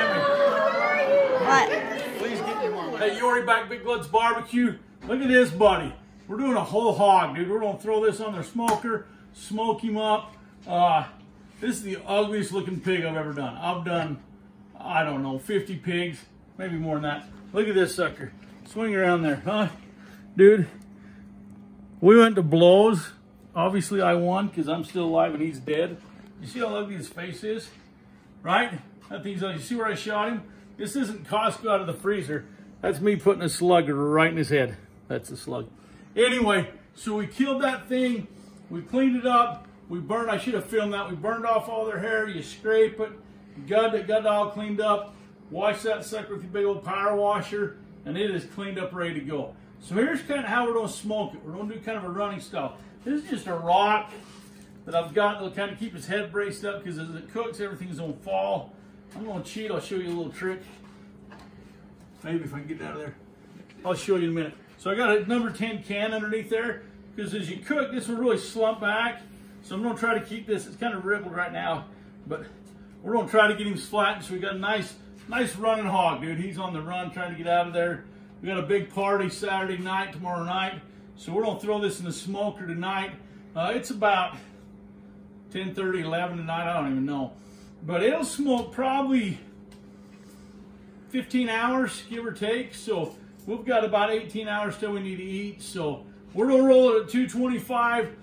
What? Please get your mom. Hey, Yori back Big Blood's Barbecue. Look at this, buddy. We're doing a whole hog, dude. We're gonna throw this on their smoker, smoke him up. This is the ugliest looking pig I've ever done. I've done, I don't know, 50 pigs, maybe more than that. Look at this sucker. Swing around there, huh? Dude, we went to blows. Obviously I won because I'm still alive and he's dead. You see how ugly his face is? Right? That thing's ugly. You see where I shot him? This isn't Costco out of the freezer. That's me putting a slug right in his head. That's the slug. Anyway, so we killed that thing. We cleaned it up. We burned, I should have filmed that. We burned off all their hair. You scrape it, got it all cleaned up. Wash that sucker with your big old power washer, and it is cleaned up, ready to go. So here's kind of how we're going to smoke it. We're going to do kind of a running style. This is just a rock that I've got that'll kind of keep his head braced up because as it cooks, everything's going to fall. I'm going to cheat. I'll show you a little trick. Maybe if I can get out of there. I'll show you in a minute. So I got a number 10 can underneath there because as you cook, this will really slump back. So I'm going to try to keep this. It's kind of ribbled right now, but we're going to try to get him flattened. So we got a nice running hog, dude. He's on the run trying to get out of there. We got a big party Saturday night, tomorrow night. So we're going to throw this in the smoker tonight. It's about 10:30, 11 tonight. I don't even know. But it'll smoke probably 15 hours, give or take. So we've got about 18 hours till we need to eat. So we're going to roll it at 225.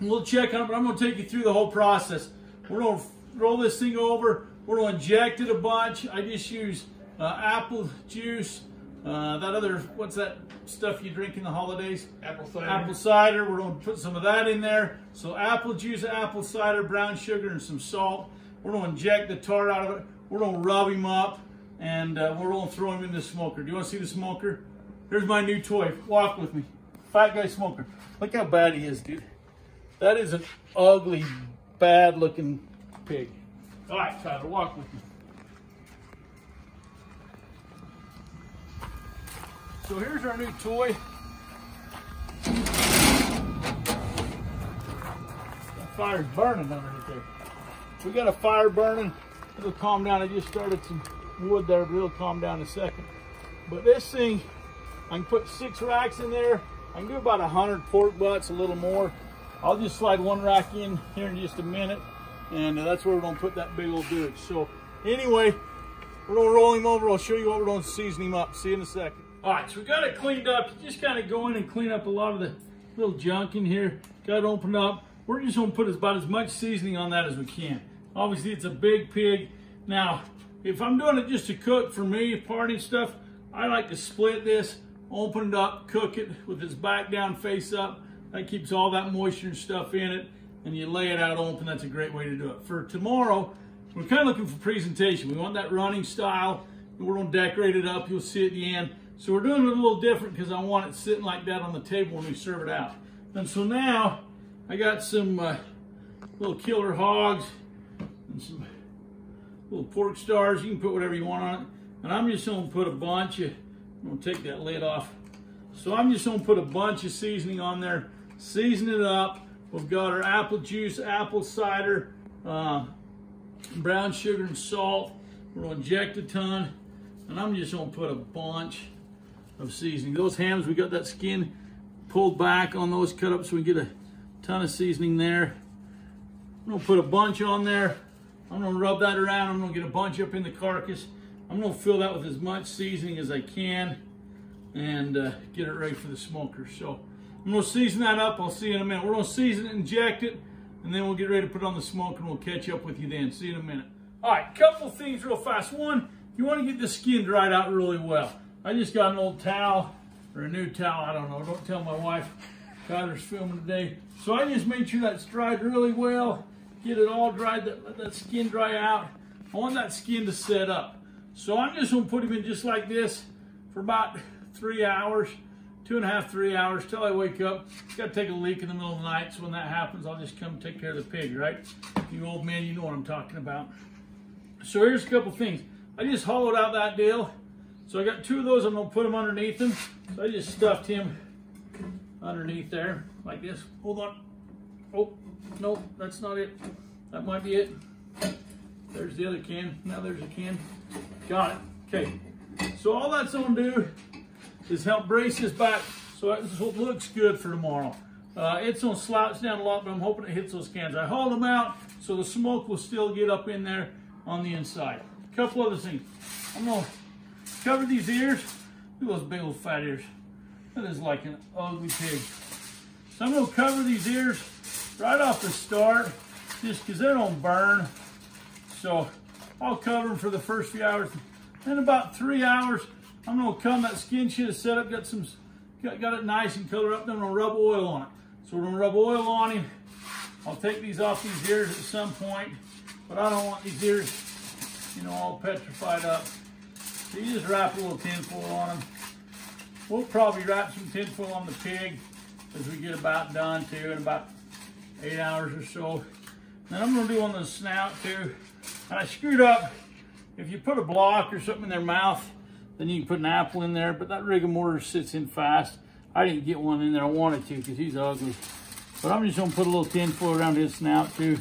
We'll check on it, but I'm going to take you through the whole process. We're going to roll this thing over. We're going to inject it a bunch. I just use apple juice. That other, what's that stuff you drink in the holidays? Apple cider. Apple cider. We're going to put some of that in there. So apple juice, apple cider, brown sugar, and some salt. We're going to inject the tar out of it. We're going to rub him up, and we're going to throw him in the smoker. Do you want to see the smoker? Here's my new toy. Walk with me. Fat guy smoker. Look how bad he is, dude. That is an ugly, bad-looking pig. All right, Tyler, walk with me. So here's our new toy. The fire's burning underneath there. We got a fire burning. It'll calm down. I just started some wood there, but it'll calm down in a second. But this thing, I can put 6 racks in there. I can do about 100 pork butts, a little more. I'll just slide 1 rack in here in just a minute, and that's where we're going to put that big old dude. So anyway, we're going to roll him over. I'll show you what we're going to season him up. See you in a second. All right, so we got it cleaned up. You just kind of go in and clean up a lot of the little junk in here. Got it opened up. We're just going to put about as much seasoning on that as we can. Obviously, it's a big pig. Now, if I'm doing it just to cook for me, party stuff, I like to split this, open it up, cook it with its back down, face up. That keeps all that moisture and stuff in it, and you lay it out open. That's a great way to do it. For tomorrow, we're kind of looking for presentation. We want that running style. We're going to decorate it up. You'll see at the end. So we're doing it a little different because I want it sitting like that on the table when we serve it out. And so now I got some little killer hogs and some little pork stars. You can put whatever you want on it. And I'm just going to put a bunch of, I'm going to take that lid off. So I'm just going to put a bunch of seasoning on there. Season it up. We've got our apple juice, apple cider, brown sugar and salt. We're going to inject a ton. And I'm just going to put a bunch of seasoning. Those hams, we got that skin pulled back on those, cut up so we get a ton of seasoning there. I'm going to put a bunch on there. I'm going to rub that around. I'm going to get a bunch up in the carcass. I'm going to fill that with as much seasoning as I can and get it ready for the smoker. So I'm going to season that up. I'll see you in a minute. We're going to season it, inject it, and then we'll get ready to put it on the smoker, and we'll catch up with you then. See you in a minute. All right, couple things real fast. One, you want to get the skin dried out really well. I just got an old towel, or a new towel, I don't know. Don't tell my wife. Tyler's filming today. So I just made sure that's dried really well. Get it all dried, let that skin dry out. I want that skin to set up. So I'm just going to put him in just like this for about 3 hours, 2.5, 3 hours, till I wake up. Got to take a leak in the middle of the night, so when that happens, I'll just come take care of the pig, right? You old men, you know what I'm talking about. So here's a couple things. I just hollowed out that deal. So I got 2 of those. I'm going to put them underneath him. So I just stuffed him underneath there like this. Hold on. Oh, no, that's not it. That might be it. There's the other can. Now there's a can. Got it. Okay. So all that's gonna do is help brace this back so it looks good for tomorrow. It's gonna slouch down a lot, but I'm hoping it hits those cans. I hauled them out so the smoke will still get up in there on the inside. A couple other things. I'm gonna cover these ears. Look at those big old fat ears. That is like an ugly pig. So I'm gonna cover these ears right off the start, just because they don't burn. So I'll cover them for the first few hours. In about 3 hours, I'm gonna come, that skin shit is set up, got it nice and colored up, then I'm gonna rub oil on it. So we're gonna rub oil on him. I'll take these off these ears at some point, but I don't want these ears, you know, all petrified up. So you just wrap a little tinfoil on them. We'll probably wrap some tinfoil on the pig as we get about done too, in about 8 hours or so. Then I'm gonna do on the snout too. And I screwed up. If you put a block or something in their mouth, then you can put an apple in there, but that rigor mortar sits in fast. I didn't get one in there. I wanted to because he's ugly. But I'm just gonna put a little tin foil around his snout too,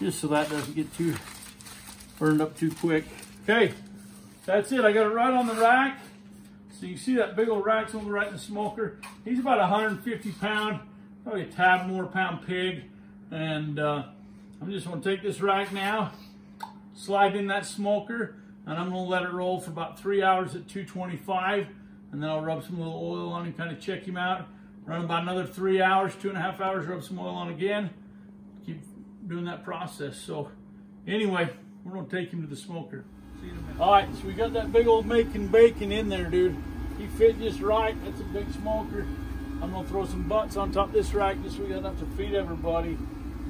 just so that doesn't get too burned up too quick. Okay, that's it. I got it right on the rack. So you see that big old rack's over right in the smoker. He's about 150 pound, probably a tad more pound pig. And I'm just gonna take this rack now, slide in that smoker, and I'm gonna let it roll for about 3 hours at 225, and then I'll rub some little oil on him, kind of check him out. Run about another 3 hours, 2.5 hours, rub some oil on again. Keep doing that process. So anyway, we're gonna take him to the smoker. See you in a minute. All right, so we got that big old making bacon in there, dude. He fit just right. That's a big smoker. I'm gonna throw some butts on top of this rack just so we got enough to feed everybody.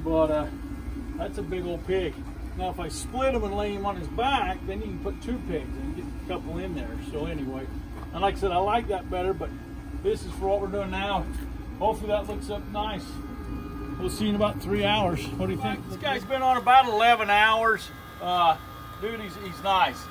But that's a big old pig. Now if I split him and lay him on his back, then you can put 2 pigs and get a couple in there. So anyway, and like I said, I like that better, but this is for what we're doing now. Hopefully that looks up nice. We'll see in about 3 hours. What do you think? This guy's been on about 11 hours. Dude, he's nice.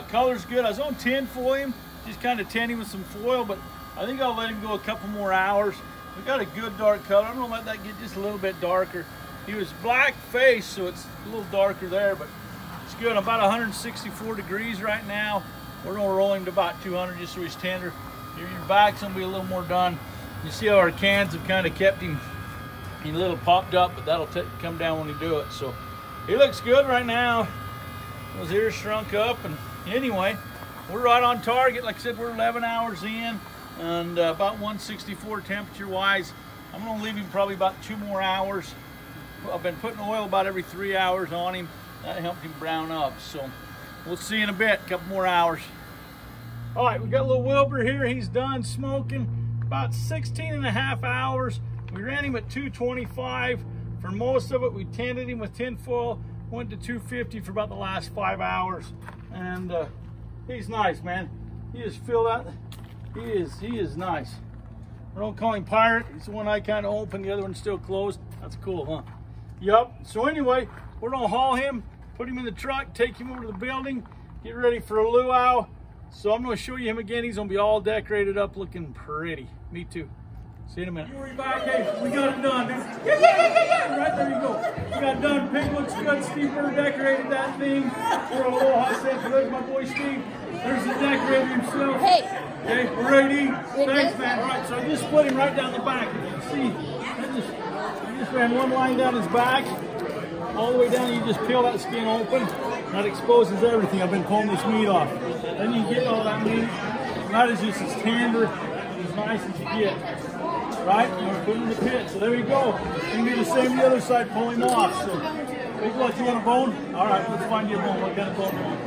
Color's good. I was on tin foil him, just kind of tint him with some foil, but I think I'll let him go a couple more hours. We got a good dark color. I'm gonna let that get just a little bit darker. He was black face, so it's a little darker there, but it's good. I'm about 164 degrees right now. We're gonna roll him to about 200 just so he's tender. Your back's gonna be a little more done. You see how our cans have kind of kept him a little popped up, but that'll come down when we do it. So he looks good right now. Those ears shrunk up, and anyway, we're right on target. Like I said, we're 11 hours in, and about 164 temperature-wise. I'm gonna leave him probably about 2 more hours. I've been putting oil about every 3 hours on him. That helped him brown up. So we'll see in a bit, a couple more hours. All right, we got a little Wilbur here. He's done smoking about 16.5 hours. We ran him at 225 for most of it. We tinted him with tinfoil, went to 250 for about the last 5 hours. And he's nice, man. You just feel that? He is nice. We don't call him Pirate. It's the one I kind of opened, the other one's still closed. That's cool, huh? Yep. So anyway, we're gonna haul him, put him in the truck, take him over to the building, get ready for a luau. So I'm gonna show you him again. He's gonna be all decorated up, looking pretty. Me too. See you in a minute. We're back. Hey, we got it done, dude. Yeah. Right there you go. We got it done. Pig looks good. Steve Burr decorated that thing for Aloha Central. There's my boy Steve. There's the decorator himself. Hey. Okay, we're ready to eat. Thanks, man. All right, so I just split him right down the back. You can see, I just ran one line down his back, all the way down. You just peel that skin open. That exposes everything. I've been pulling this meat off. Then you get all that meat. And that is just as tender and as nice as you get. Right? And we're putting in the pit. So there you go. You can do the same the other side, pull him off. So, big luck. You want a bone? All right, let's find you a bone. What kind of bone do you want?